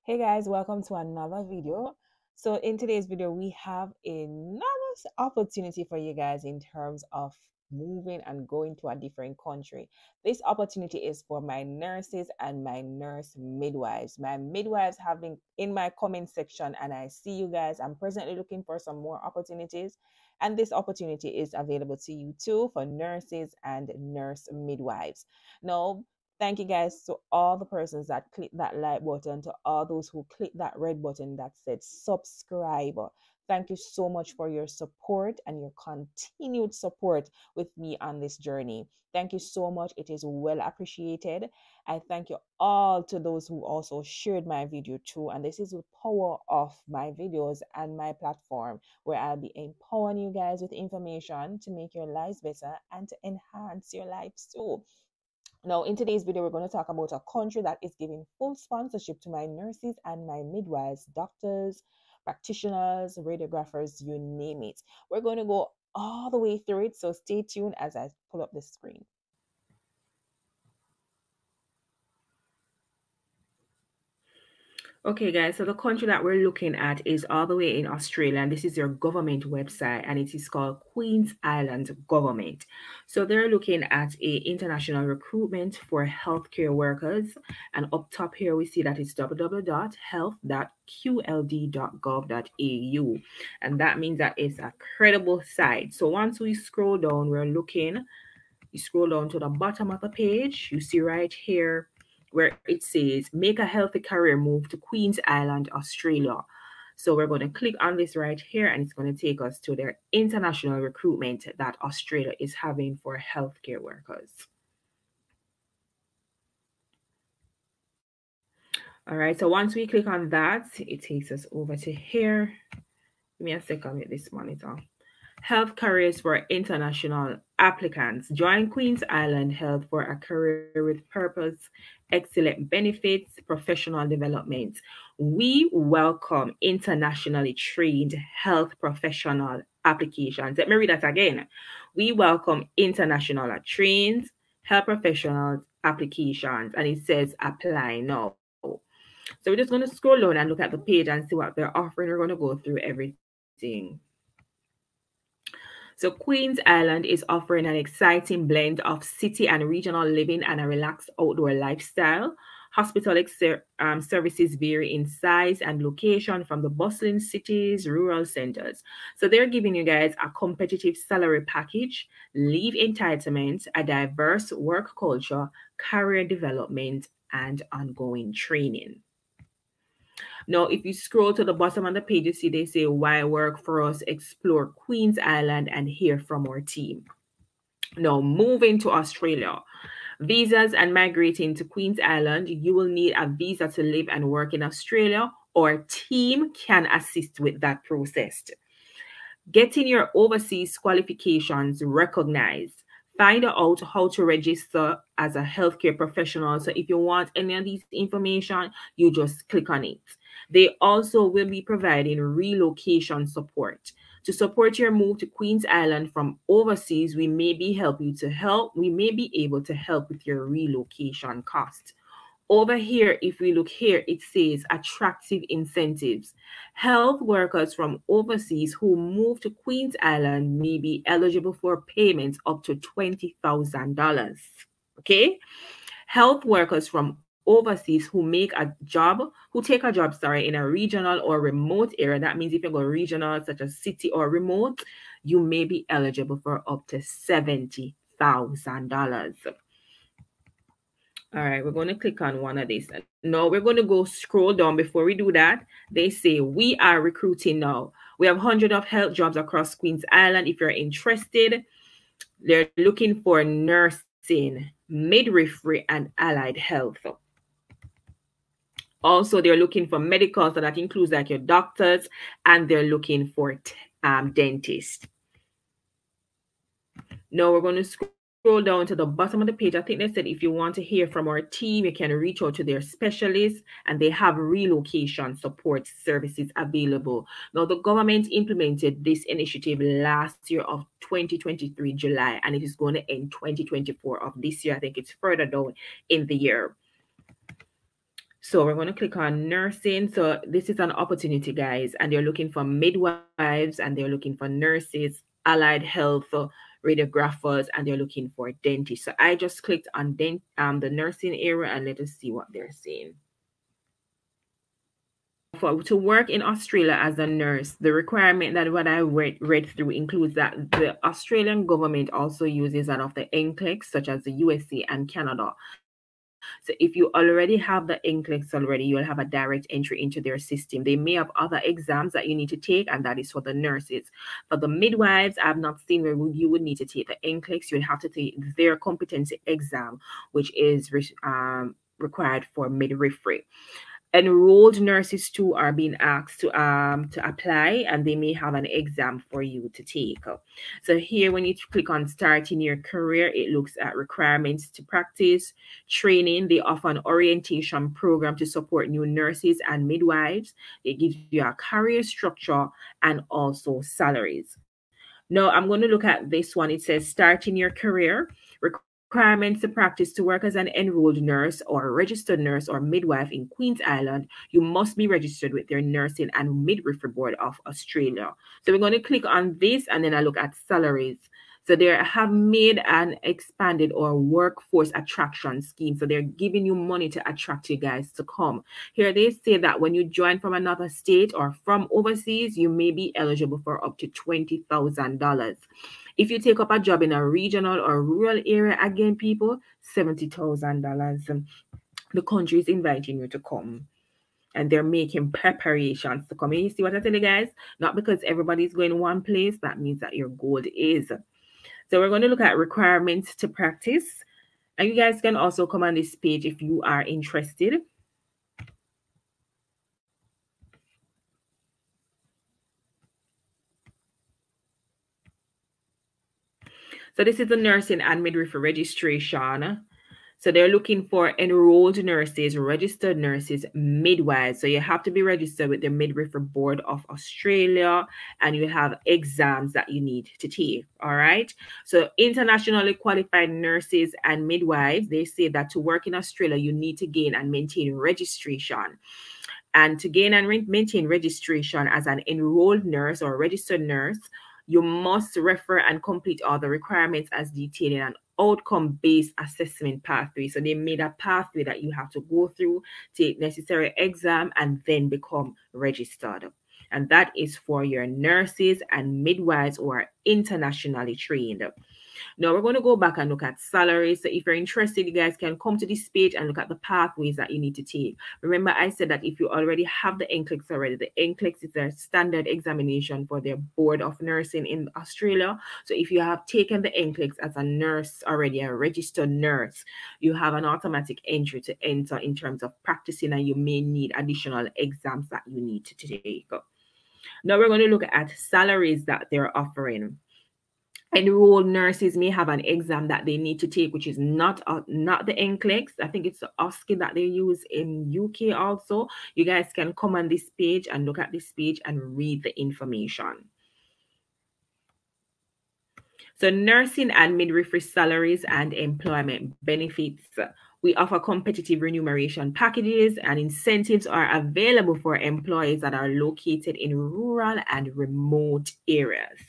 Hey guys, welcome to another video. So in today's video, we have another opportunity for you guys in terms of moving and going to a different country. This opportunity is for my nurses and my nurse midwives. My midwives have been in my comment section and I see you guys. I'm presently looking for some more opportunities, and this opportunity is available to you too for nurses and nurse midwives. Now, thank you guys to all the persons that click that like button, to all those who click that red button that said subscribe. Thank you so much for your support and your continued support with me on this journey. Thank you so much. It is well appreciated. I thank you all to those who also shared my video too. And this is the power of my videos and my platform, where I'll be empowering you guys with information to make your lives better and to enhance your lives too. Now, in today's video, we're going to talk about a country that is giving full sponsorship to my nurses and my midwives, doctors, practitioners, radiographers, you name it. We're going to go all the way through it, so stay tuned as I pull up the screen. Okay, guys, so the country that we're looking at is all the way in Australia, and this is their government website, and it is called Queen's Island Government. So they're looking at a international recruitment for healthcare workers, and up top here we see that it's www.health.qld.gov.au, and that means that it's a credible site. So once we scroll down, we're looking. You scroll down to the bottom of the page, you see right here where it says make a healthy career move to Queen's Island, Australia. So we're going to click on this right here, and it's going to take us to their international recruitment that Australia is having for healthcare workers. All right, so once we click on that, it takes us over to here. Give me a second with this monitor. Health careers for international applicants. Join Queen's Island Health for a career with purpose, excellent benefits, professional development. We welcome internationally trained health professional applications. Let me read that again. We welcome international trained health professionals applications, and it says apply now. So we're just going to scroll down and look at the page and see what they're offering. We're going to go through everything. So Queen's Island is offering an exciting blend of city and regional living and a relaxed outdoor lifestyle. Hospitality services vary in size and location from the bustling cities, rural centers. So they're giving you guys a competitive salary package, leave entitlements, a diverse work culture, career development, and ongoing training. Now, if you scroll to the bottom of the page, you see they say, why work for us? Explore Queen's Island and hear from our team. Now, moving to Australia. Visas and migrating to Queen's Island, you will need a visa to live and work in Australia, or team can assist with that process. Getting your overseas qualifications recognized. Find out how to register as a healthcare professional. So if you want any of these information, you just click on it. They also will be providing relocation support. To support your move to Queen's Island from overseas, we may be able to help with your relocation cost. Over here, if we look here, it says attractive incentives. Health workers from overseas who move to Queen's Island may be eligible for payments up to $20,000. Okay? Health workers from overseas who take a job, in a regional or remote area. That means if you go regional, such as city or remote, you may be eligible for up to $70,000. All right, we're going to click on one of these. Now we're going to go scroll down. Before we do that, they say we are recruiting now. We have hundreds of health jobs across Queen's Island. If you're interested, they're looking for nursing, midwifery, and allied health. Also, they're looking for medical, so that includes like your doctors, and they're looking for dentists. Now we're going to scroll down to the bottom of the page. I think they said if you want to hear from our team, you can reach out to their specialists, and they have relocation support services available. Now, the government implemented this initiative last year of 2023 July, and it is going to end 2024 of this year. I think it's further down in the year. So we're going to click on nursing. So this is an opportunity, guys, and they're looking for midwives and they're looking for nurses, allied health radiographers, and they're looking for dentists. So I just clicked on the nursing area and let us see what they're saying. To work in Australia as a nurse, the requirement that what I read through includes that the Australian government also uses one of the NCLEX, such as the USA and Canada. So if you already have the NCLEX already, you'll have a direct entry into their system. They may have other exams that you need to take, and that is for the nurses. For the midwives, I've not seen where you would need to take the NCLEX. You'll have to take their competency exam, which is required for midwifery. Enrolled nurses too are being asked to apply, and they may have an exam for you to take. So here, when you click on starting your career, it looks at requirements to practice, training. They offer an orientation program to support new nurses and midwives. It gives you a career structure and also salaries. Now I'm going to look at this one. It says starting your career. Requirements to practice to work as an enrolled nurse or a registered nurse or midwife in Queen's Island. You must be registered with their Nursing and Midwifery Board of Australia. So we're going to click on this and then I look at salaries. So they have made an expanded or workforce attraction scheme. So they're giving you money to attract you guys to come. Here they say that when you join from another state or from overseas, you may be eligible for up to $20,000. If you take up a job in a regional or rural area, again, people, $70,000. The country is inviting you to come. And they're making preparations to come. And you see what I tell you guys? Not because everybody's going one place, that means that your goal is. So we're going to look at requirements to practice. And you guys can also come on this page if you are interested. So this is the nursing and midwifery registration. So they're looking for enrolled nurses, registered nurses, midwives. So you have to be registered with the Midwifery Board of Australia, and you have exams that you need to take. All right. So internationally qualified nurses and midwives, they say that to work in Australia, you need to gain and maintain registration. And to gain and maintain registration as an enrolled nurse or registered nurse, you must refer and complete all the requirements as detailed in an outcome-based assessment pathway. So they made a pathway that you have to go through, take necessary exam, and then become registered. And that is for your nurses and midwives who are internationally trained. Now we're going to go back and look at salaries. So if you're interested, you guys can come to this page and look at the pathways that you need to take. Remember, I said that if you already have the NCLEX already, the NCLEX is a standard examination for their Board of Nursing in Australia. So if you have taken the NCLEX as a nurse already, a registered nurse, you have an automatic entry to enter in terms of practicing, and you may need additional exams that you need to take. Now we're going to look at salaries that they're offering. Enrolled nurses may have an exam that they need to take, which is not the NCLEX. I think it's the OSCE that they use in UK also. You guys can come on this page and look at this page and read the information. So nursing and midwifery salaries and employment benefits. We offer competitive remuneration packages, and incentives are available for employees that are located in rural and remote areas.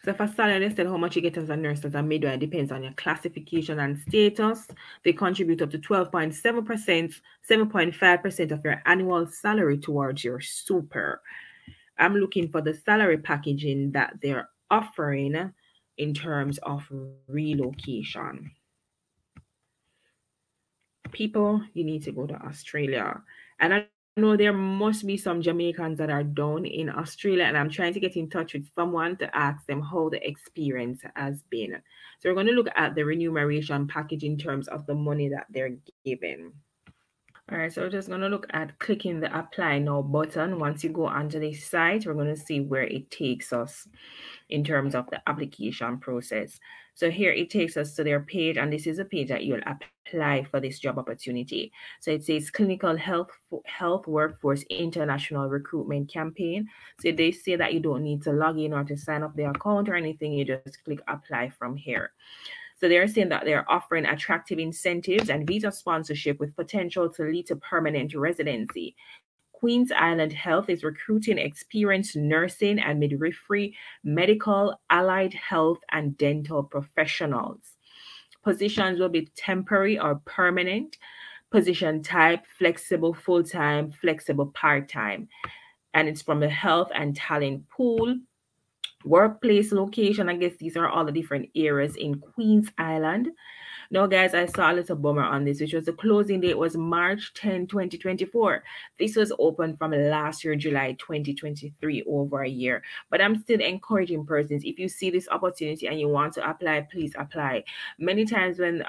So for salary, they said how much you get as a nurse, as a midwife, depends on your classification and status. They contribute up to 12.7%, 7.5% of your annual salary towards your super. I'm looking for the salary packaging that they're offering in terms of relocation. People, you need to go to Australia. And I know there must be some Jamaicans that are down in Australia, and I'm trying to get in touch with someone to ask them how the experience has been. So we're going to look at the remuneration package in terms of the money that they're given. All right, so we're just going to look at clicking the apply now button. Once you go onto this site, we're going to see where it takes us in terms of the application process. So here it takes us to their page, and this is a page that you'll apply for this job opportunity. So it says Clinical Health Workforce International Recruitment Campaign. So they say that you don't need to log in or to sign up the account or anything. You just click apply from here. So they're saying that they're offering attractive incentives and visa sponsorship with potential to lead to permanent residency. Queens Island Health is recruiting experienced nursing and midwifery, medical, allied health, and dental professionals. Positions will be temporary or permanent. Position type, flexible full-time, flexible part-time. And it's from the health and talent pool. Workplace location, I guess these are all the different areas in Queens Island. Now, guys, I saw a little bummer on this, which was the closing date was March 10, 2024. This was open from last year, July 2023, over a year. But I'm still encouraging persons, if you see this opportunity and you want to apply, please apply. Many times when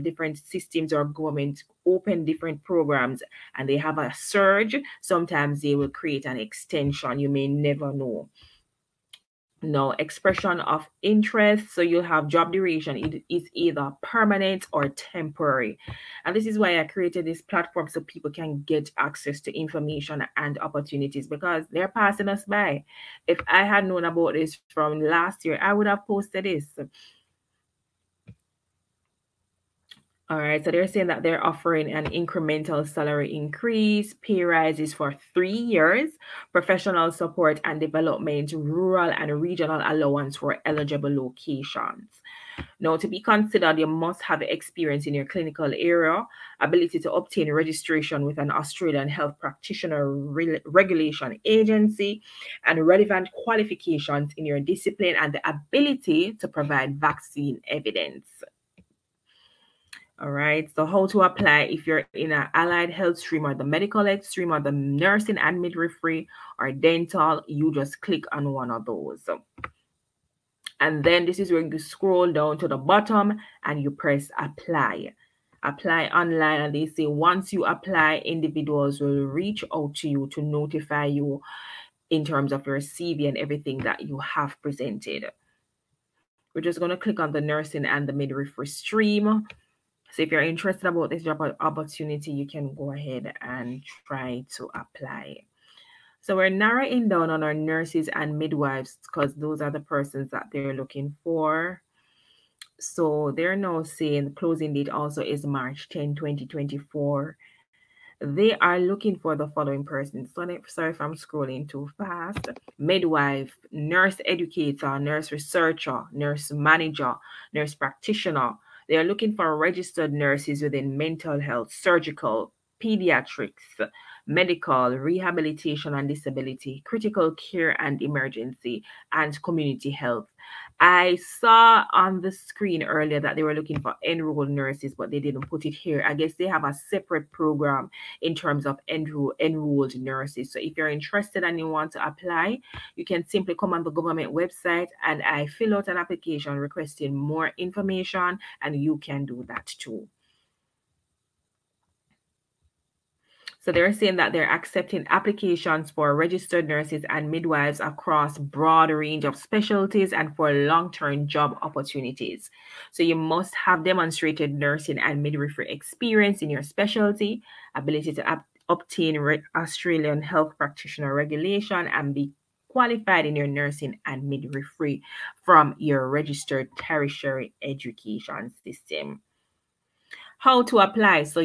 different systems or government open different programs and they have a surge, sometimes they will create an extension. You may never know. No expression of interest, so you have job duration. It is either permanent or temporary, and this is why I created this platform so people can get access to information and opportunities, because they're passing us by. If I had known about this from last year, I would have posted this. All right, so they're saying that they're offering an incremental salary increase, pay rises for 3 years, professional support and development, rural and regional allowance for eligible locations. Now, to be considered, you must have experience in your clinical area, ability to obtain registration with an Australian health practitioner regulation agency, and relevant qualifications in your discipline, and the ability to provide vaccine evidence. All right, so how to apply if you're in an allied health stream or the medical health stream or the nursing and midwifery or dental, you just click on one of those. And then this is where you scroll down to the bottom and you press apply. Apply online, and they say once you apply, individuals will reach out to you to notify you in terms of your CV and everything that you have presented. We're just going to click on the nursing and the midwifery stream. So if you're interested about this job opportunity, you can go ahead and try to apply. So we're narrowing down on our nurses and midwives because those are the persons that they're looking for. So they're now saying the closing date also is March 10, 2024. They are looking for the following persons. Sorry if I'm scrolling too fast. Midwife, nurse educator, nurse researcher, nurse manager, nurse practitioner. They are looking for registered nurses within mental health, surgical, pediatrics, medical, rehabilitation and disability, critical care and emergency, and community health. I saw on the screen earlier that they were looking for enrolled nurses, but they didn't put it here. I guess they have a separate program in terms of enrolled nurses. So if you're interested and you want to apply, you can simply come on the government website and I fill out an application requesting more information, and you can do that too. So they're saying that they're accepting applications for registered nurses and midwives across a broad range of specialties and for long-term job opportunities. So you must have demonstrated nursing and midwifery experience in your specialty, ability to obtain Australian health practitioner regulation, and be qualified in your nursing and midwifery from your registered tertiary education system. How to apply? So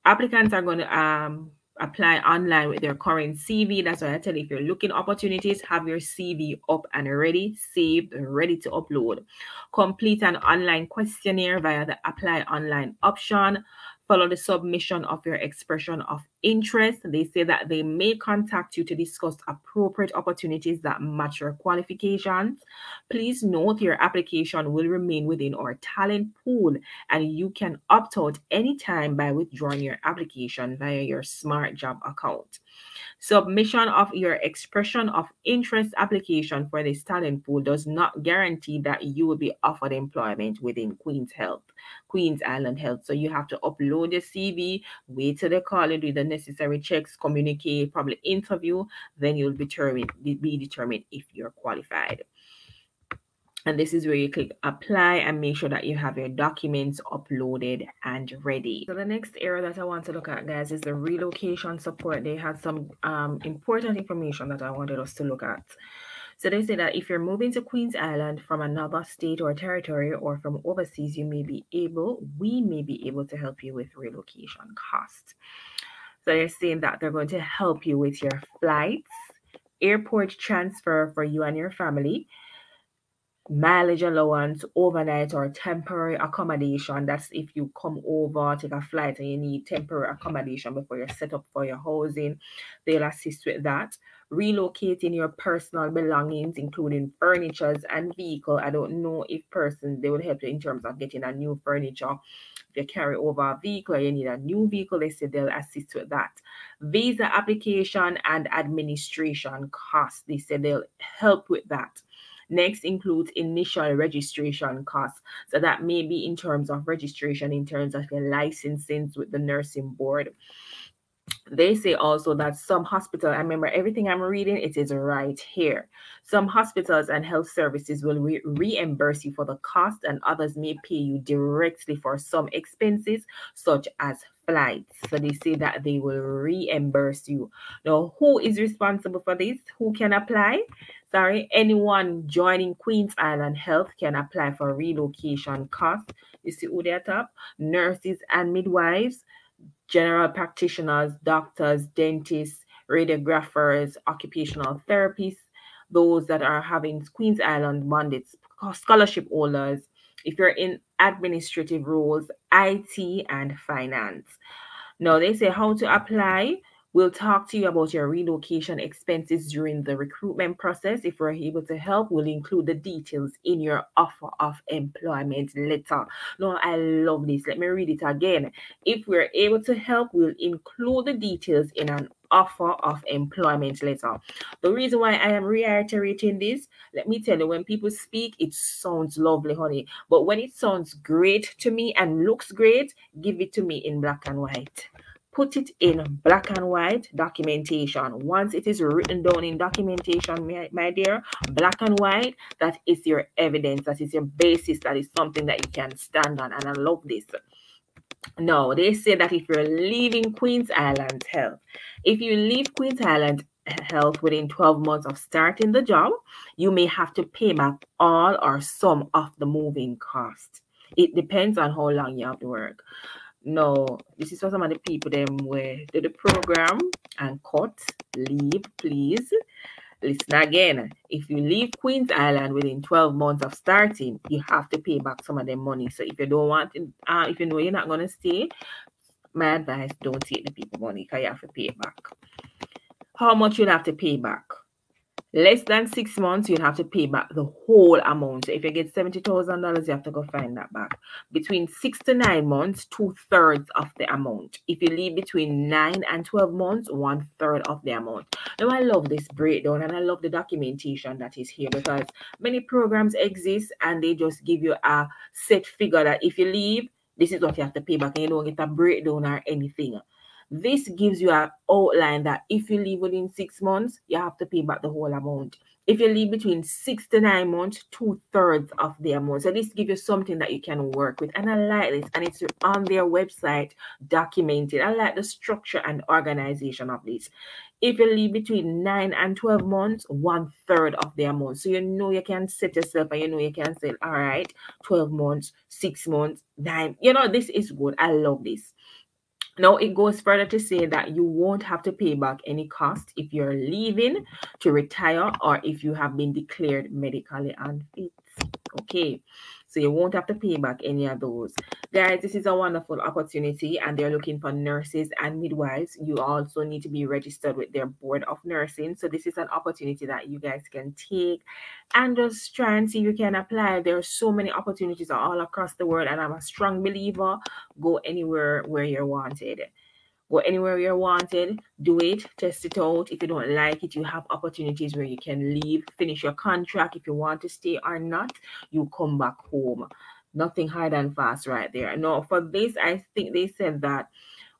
applicants are going to apply online with their current CV. That's why I tell you, if you're looking opportunities, have your CV up and ready, saved, ready to upload. Complete an online questionnaire via the apply online option. Follow the submission of your expression of interest. They say that they may contact you to discuss appropriate opportunities that match your qualifications. Please note your application will remain within our talent pool, and you can opt out anytime by withdrawing your application via your Smart Job account. Submission of your expression of interest application for this talent pool does not guarantee that you will be offered employment within Queens Island Health. So you have to upload your CV, wait till they call you, do the necessary checks, communicate, probably interview, then you'll be determined if you're qualified. And this is where you click apply and make sure that you have your documents uploaded and ready. So the next area that I want to look at, guys, is the relocation support. They had some important information that I wanted us to look at. So they say that if you're moving to Queens Island from another state or territory or from overseas, we may be able to help you with relocation costs. So they're saying that they're going to help you with your flights, airport transfer for you and your family, mileage allowance, overnight or temporary accommodation. That's if you come over, take a flight, and you need temporary accommodation before you're set up for your housing. They'll assist with that. Relocating your personal belongings, including furnitures and vehicle. I don't know if they will help you in terms of getting a new furniture. If you carry over a vehicle, you need a new vehicle, they say they'll assist with that. Visa application and administration costs, they say they'll help with that. Next includes initial registration costs. So that may be in terms of registration, in terms of your licensing with the nursing board. They say also that some hospitals, I remember everything I'm reading, it is right here. Some hospitals and health services will reimburse you for the cost, and others may pay you directly for some expenses, such as flights. So they say that they will reimburse you. Now, who is responsible for this? Who can apply? Anyone joining Queens Island Health can apply for relocation costs. You see who they're top? Nurses and midwives, general practitioners, doctors, dentists, radiographers, occupational therapists, those that are having Queens Island mandates, scholarship holders, if you're in administrative roles, IT, and finance. Now, they say how to apply. We'll talk to you about your relocation expenses during the recruitment process. If we're able to help, we'll include the details in your offer of employment letter. Now, I love this. Let me read it again. If we're able to help, we'll include the details in an offer of employment letter. The reason why I am reiterating this, let me tell you, when people speak, it sounds lovely, honey. But when it sounds great to me and looks great, give it to me in black and white. Put it in black and white documentation. Once it is written down in documentation, my dear, black and white, that is your evidence, that is your basis, that is something that you can stand on. And I love this. No, they say that if you're leaving Queens Island Health, if you leave Queens Island Health within 12 months of starting the job, you may have to pay back all or some of the moving costs. It depends on how long you have to work. No, this is for some of the people them where do the program and cut, leave, please. Listen again. If you leave Queens Island within 12 months of starting, you have to pay back some of the money. So if you don't want it, if you know you're not going to stay, my advice, don't take the people money because you have to pay it back. How much you'll have to pay back? Less than 6 months, you'll have to pay back the whole amount. So if you get $70,000, you have to go find that back. Between 6 to 9 months, 2/3 of the amount. If you leave between 9 and 12 months, 1/3 of the amount. Now, I love this breakdown and I love the documentation that is here, because many programs exist and they just give you a set figure that if you leave, this is what you have to pay back, and you don't get a breakdown or anything. This gives you an outline that if you leave within 6 months, you have to pay back the whole amount. If you leave between 6 to 9 months, 2/3 of the amount. So this gives you something that you can work with. And I like this. And it's on their website documented. I like the structure and organization of this. If you leave between 9 and 12 months, 1/3 of the amount. So you know you can set yourself and you know you can say, all right, 12 months, 6 months, 9. You know, this is good. I love this. Now, it goes further to say that you won't have to pay back any cost if you're leaving to retire or if you have been declared medically unfit. Okay, so you won't have to pay back any of those. Guys, this is a wonderful opportunity and they're looking for nurses and midwives. You also need to be registered with their board of nursing. So this is an opportunity that you guys can take and just try and see if you can apply. There are so many opportunities all across the world and I'm a strong believer, go anywhere where you're wanted. Go anywhere you're wanted, do it, test it out. If you don't like it, you have opportunities where you can leave, finish your contract. If you want to stay or not, you come back home. Nothing hard and fast right there. No, for this, I think they said that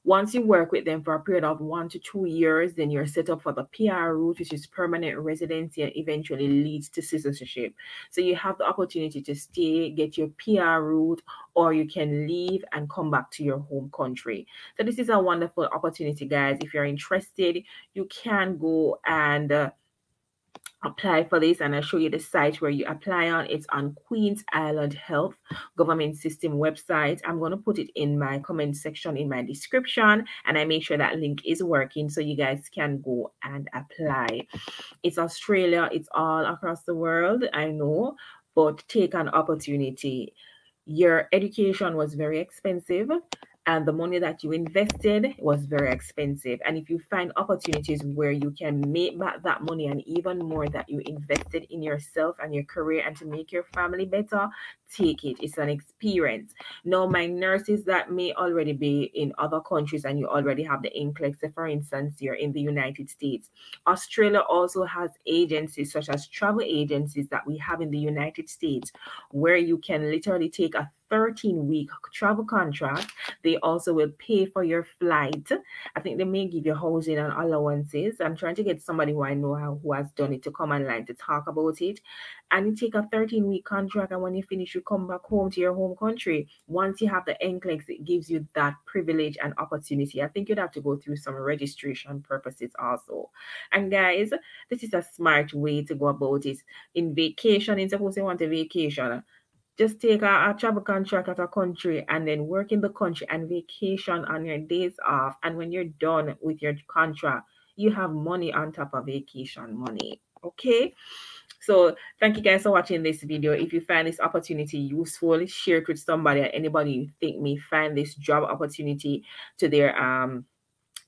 once you work with them for a period of 1 to 2 years, then you're set up for the PR route, which is permanent residency and eventually leads to citizenship. So you have the opportunity to stay, get your PR route, or you can leave and come back to your home country. So this is a wonderful opportunity, guys. If you're interested, you can go and apply for this, and I'll show you the site where you apply on. It's on Queens Island Health Government System website. I'm going to put it in my comment section in my description, and I make sure that link is working so you guys can go and apply. It's Australia, it's all across the world, I know, but take an opportunity. Your education was very expensive, and the money that you invested was very expensive. And if you find opportunities where you can make back that money and even more that you invested in yourself and your career and to make your family better, take it. It's an experience. Now, my nurses that may already be in other countries and you already have the NCLEX, for instance, you're in the United States. Australia also has agencies such as travel agencies that we have in the United States where you can literally take a 13-week travel contract. They also will pay for your flight. I think they may give you housing and allowances. I'm trying to get somebody who I know who has done it to come online to talk about it. And you take a 13-week contract, and when you finish, you come back home to your home country. Once you have the NCLEX, it gives you that privilege and opportunity. I think you'd have to go through some registration purposes also. And guys, this is a smart way to go about it. In vacation, suppose you want a vacation, just take a travel contract at a country and then work in the country and vacation on your days off. And when you're done with your contract, you have money on top of vacation money. Okay? So thank you guys for watching this video. If you find this opportunity useful, share it with somebody or anybody you think may find this job opportunity to their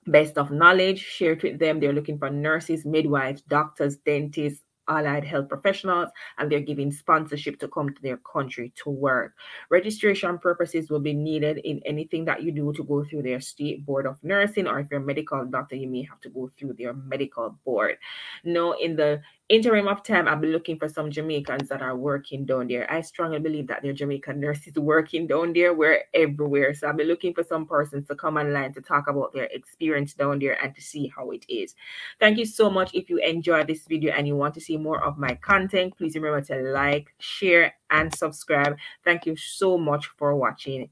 best of knowledge. Share it with them. They're looking for nurses, midwives, doctors, dentists, allied health professionals, and they're giving sponsorship to come to their country to work. Registration purposes will be needed in anything that you do to go through their state board of nursing, or if you're a medical doctor, you may have to go through their medical board. Now, in the interim of time, I'll be looking for some Jamaicans that are working down there. I strongly believe that there are Jamaican nurses working down there. We're everywhere. So I'll be looking for some persons to come online to talk about their experience down there and to see how it is. Thank you so much. If you enjoyed this video and you want to see more of my content, please remember to like, share, and subscribe. Thank you so much for watching.